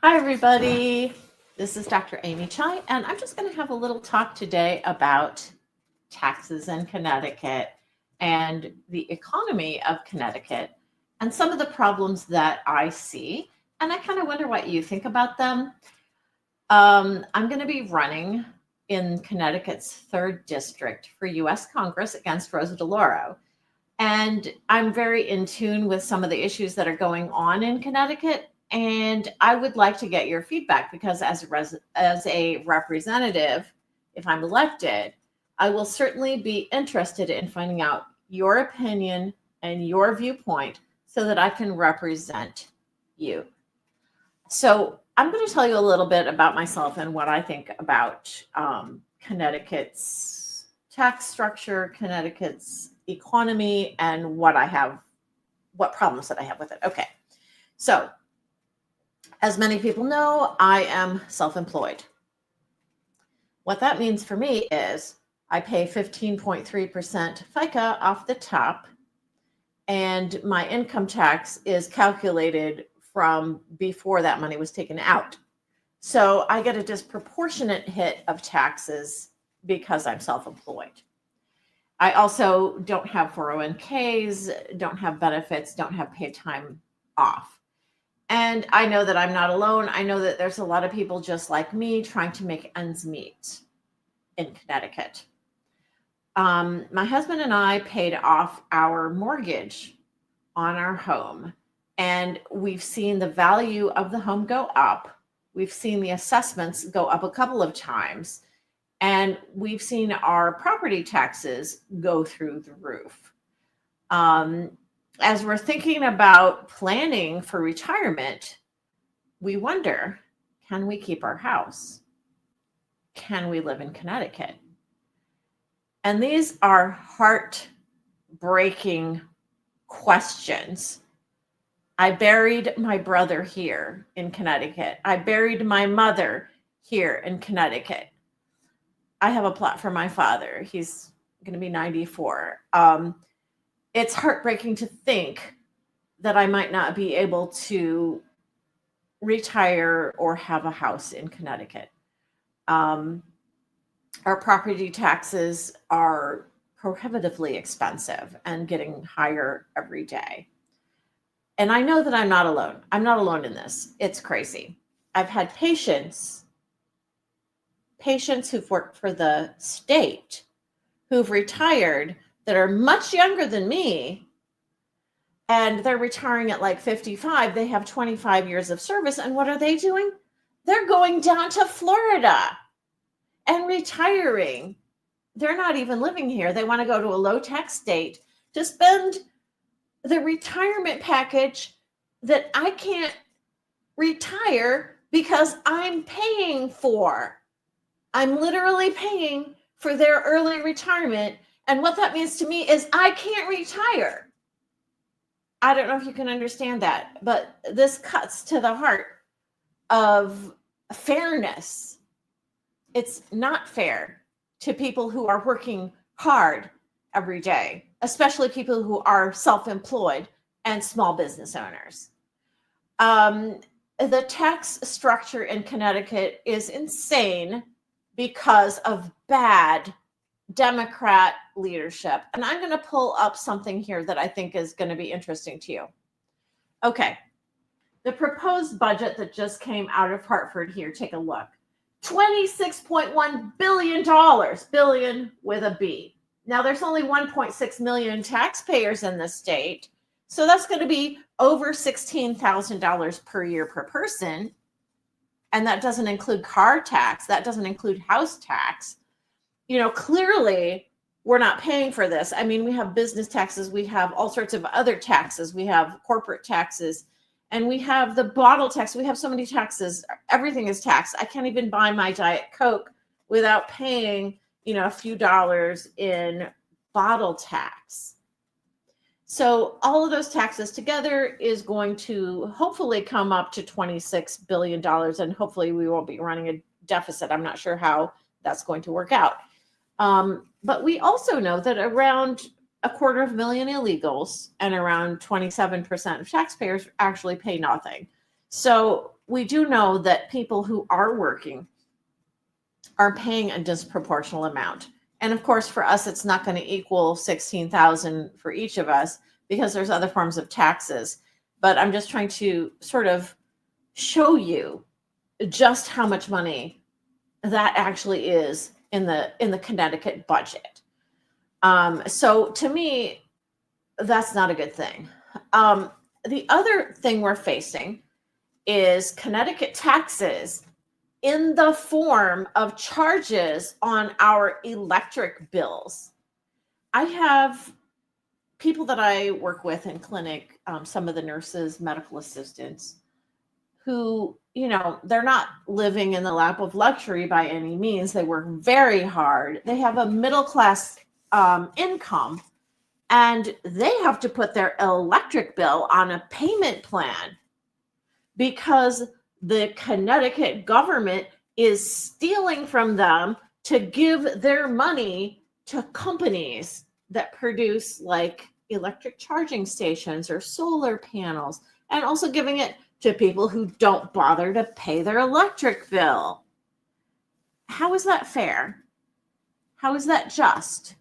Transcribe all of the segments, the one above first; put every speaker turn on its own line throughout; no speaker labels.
Hi, everybody. This is Dr. Amy Chai, and I'm just going to have a little talk today about taxes in Connecticut and the economy of Connecticut and some of the problems that I see. And I kind of wonder what you think about them. I'm going to be running in Connecticut's 3rd District for US Congress against Rosa DeLauro. And I'm very in tune with some of the issues that are going on in Connecticut. And I would like to get your feedback because as a representative, if I'm elected, I will certainly be interested in finding out your opinion and your viewpoint so that I can represent you. So I'm going to tell you a little bit about myself and what I think about Connecticut's tax structure, Connecticut's economy, and what problems that I have with it. Okay. So, as many people know, I am self-employed. What that means for me is I pay 15.3% FICA off the top, and my income tax is calculated from before that money was taken out. So I get a disproportionate hit of taxes because I'm self-employed. I also don't have 401ks, don't have benefits, don't have paid time off. And I know that I'm not alone. I know that there's a lot of people just like me trying to make ends meet in Connecticut. My husband and I paid off our mortgage on our home, and we've seen the value of the home go up. We've seen the assessments go up a couple of times. And we've seen our property taxes go through the roof. As we're thinking about planning for retirement, we wonder, can we keep our house? Can we live in Connecticut? And these are heartbreaking questions. I buried my brother here in Connecticut. I buried my mother here in Connecticut. I have a plot for my father. He's going to be 94. It's heartbreaking to think that I might not be able to retire or have a house in Connecticut. Our property taxes are prohibitively expensive and getting higher every day. And I know that I'm not alone. I'm not alone in this. It's crazy. I've had patients who've worked for the state who've retired that are much younger than me, and they're retiring at like 55. They have 25 years of service. And what are they doing? They're going down to Florida and retiring. They're not even living here. They want to go to a low tax state to spend the retirement package that I can't retire because I'm paying for. I'm literally paying for their early retirement. And what that means to me is I can't retire. I don't know if you can understand that, but this cuts to the heart of fairness. It's not fair to people who are working hard every day, especially people who are self-employed and small business owners. The tax structure in Connecticut is insane because of bad Democrat leadership. And I'm going to pull up something here that I think is going to be interesting to you. Okay. The proposed budget that just came out of Hartford here, take a look. $26.1 billion, billion with a B. Now there's only 1.6 million taxpayers in the state. So that's going to be over $16,000 per year per person. And that doesn't include car tax. That doesn't include house tax. Clearly we're not paying for this. I mean, we have business taxes. We have all sorts of other taxes. We have corporate taxes, and we have the bottle tax. We have so many taxes. Everything is taxed. I can't even buy my Diet Coke without paying, a few dollars in bottle tax. So all of those taxes together is going to hopefully come up to $26 billion, and hopefully we won't be running a deficit. I'm not sure how that's going to work out. But we also know that around 250,000 illegals and around 27% of taxpayers actually pay nothing. So we do know that people who are working are paying a disproportional amount. And of course, for us, it's not going to equal 16,000 for each of us because there's other forms of taxes. But I'm just trying to sort of show you just how much money that actually is in the Connecticut budget. So to me, that's not a good thing. The other thing we're facing is Connecticut taxes in the form of charges on our electric bills. I have people that I work with in clinic, some of the nurses, medical assistants, who, they're not living in the lap of luxury by any means. They work very hard. They have a middle class income, and they have to put their electric bill on a payment plan because the Connecticut government is stealing from them to give their money to companies that produce like electric charging stations or solar panels, and also giving it to people who don't bother to pay their electric bill. How is that fair? How is that just?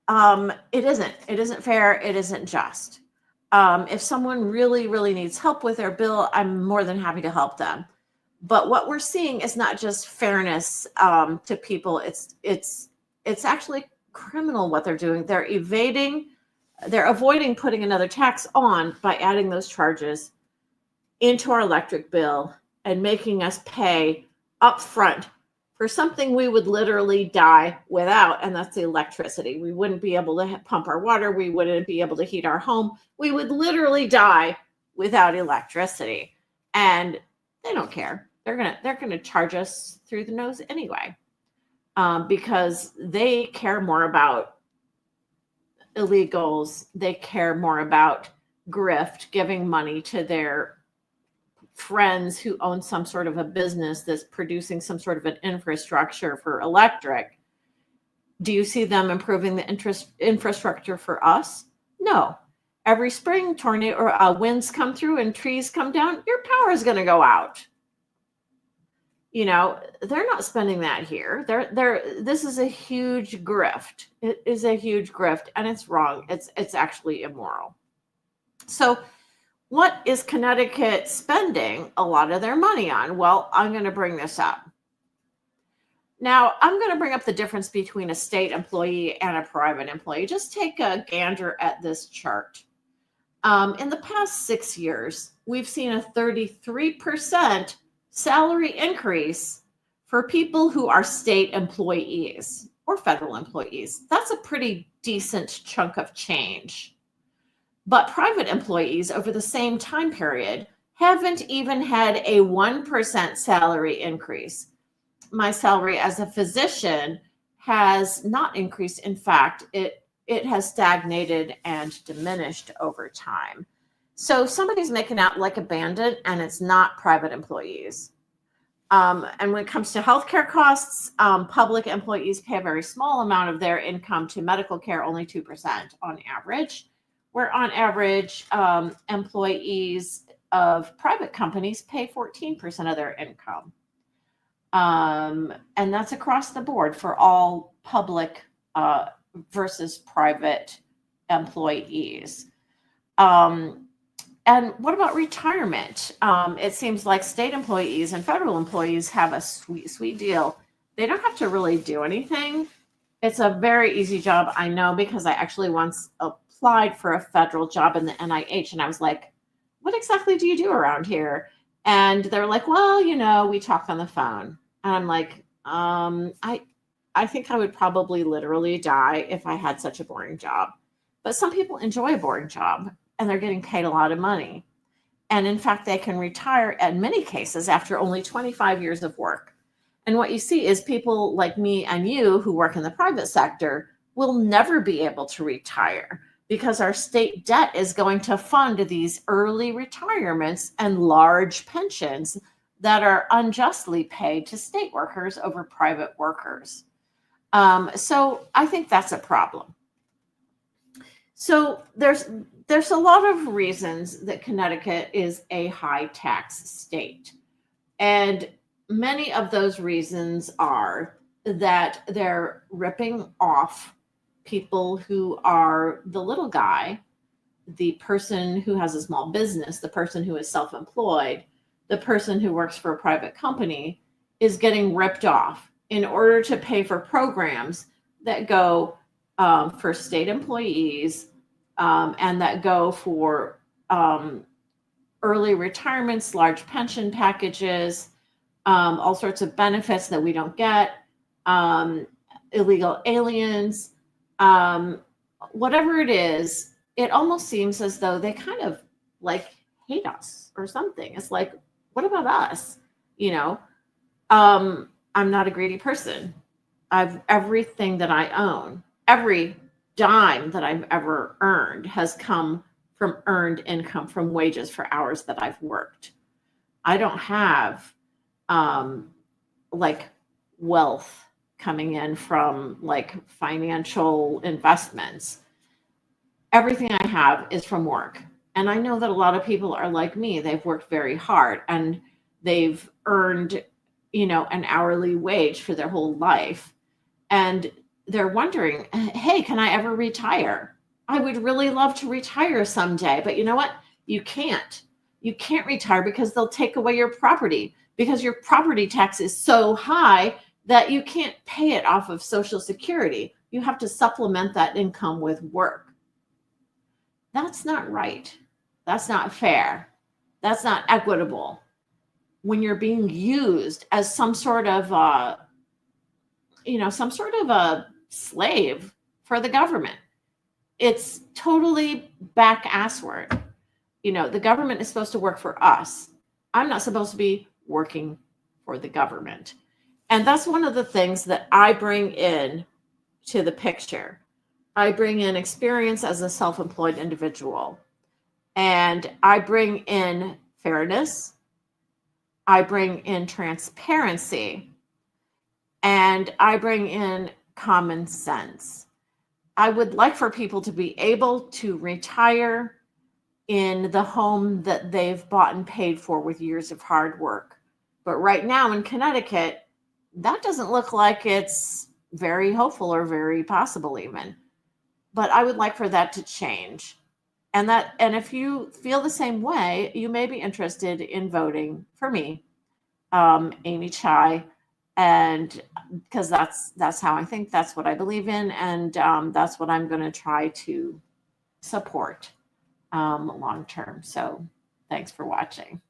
It isn't. It isn't fair. It isn't just. If someone really, really needs help with their bill, I'm more than happy to help them. But what we're seeing is not just fairness to people. It's actually criminal what they're doing. They're avoiding putting another tax on by adding those charges into our electric bill and making us pay upfront for something we would literally die without, and that's the electricity. We wouldn't be able to pump our water. We wouldn't be able to heat our home. We would literally die without electricity, and they don't care. They're gonna charge us through the nose anyway, because they care more about illegals. They care more about grift, giving money to their friends who own some sort of a business that's producing some sort of an infrastructure for electric. Do you see them improving the infrastructure for us? No. Every spring, tornado or winds come through and trees come down, your power is going to go out. They're not spending that here. This is a huge grift. It is a huge grift, and it's wrong. It's actually immoral. So what is Connecticut spending a lot of their money on? Well, I'm going to bring this up. Now, I'm going to bring up the difference between a state employee and a private employee. Just take a gander at this chart. In the past 6 years, we've seen a 33% salary increase for people who are state employees or federal employees. That's a pretty decent chunk of change. But private employees over the same time period haven't even had a 1% salary increase. My salary as a physician has not increased. In fact, it has stagnated and diminished over time. So somebody's making out like a bandit, and it's not private employees. And when it comes to healthcare costs, public employees pay a very small amount of their income to medical care, only 2% on average, where on average, employees of private companies pay 14% of their income. And that's across the board for all public versus private employees. And what about retirement? It seems like state employees and federal employees have a sweet, sweet deal. They don't have to really do anything. It's a very easy job. I know, because I actually once applied for a federal job in the NIH, and I was like, what exactly do you do around here? And they were like, well, we talk on the phone. And I'm like, I think I would probably literally die if I had such a boring job. But some people enjoy a boring job, and they're getting paid a lot of money. And in fact, they can retire in many cases after only 25 years of work. And what you see is people like me and you who work in the private sector will never be able to retire because our state debt is going to fund these early retirements and large pensions that are unjustly paid to state workers over private workers. So I think that's a problem. So there's a lot of reasons that Connecticut is a high tax state. And many of those reasons are that they're ripping off people who are the little guy, the person who has a small business, the person who is self employed, the person who works for a private company is getting ripped off in order to pay for programs that go for state employees and that go for early retirements, large pension packages, all sorts of benefits that we don't get, illegal aliens, whatever it is. It almost seems as though they kind of like hate us or something. It's like, what about us? You know, I'm not a greedy person. I've everything that I own, every dime that I've ever earned has come from earned income from wages for hours that I've worked. I don't have like wealth coming in from like financial investments. Everything I have is from work. And I know that a lot of people are like me. They've worked very hard and they've earned, an hourly wage for their whole life. And they're wondering, hey, can I ever retire? I would really love to retire someday. But you know what? You can't. You can't retire because they'll take away your property because your property tax is so high that you can't pay it off of Social Security. You have to supplement that income with work. That's not right. That's not fair. That's not equitable. When you're being used as some sort of a slave for the government, it's totally back assward. The government is supposed to work for us. I'm not supposed to be working for the government. And that's one of the things that I bring in to the picture. I bring in experience as a self-employed individual, and I bring in fairness. I bring in transparency, and I bring in common sense. I would like for people to be able to retire in the home that they've bought and paid for with years of hard work. But right now in Connecticut, that doesn't look like it's very hopeful or very possible even. But I would like for that to change. And if you feel the same way, you may be interested in voting for me, Amy Chai, and because that's how I think, that's what I believe in, and that's what I'm going to try to support long term. So thanks for watching.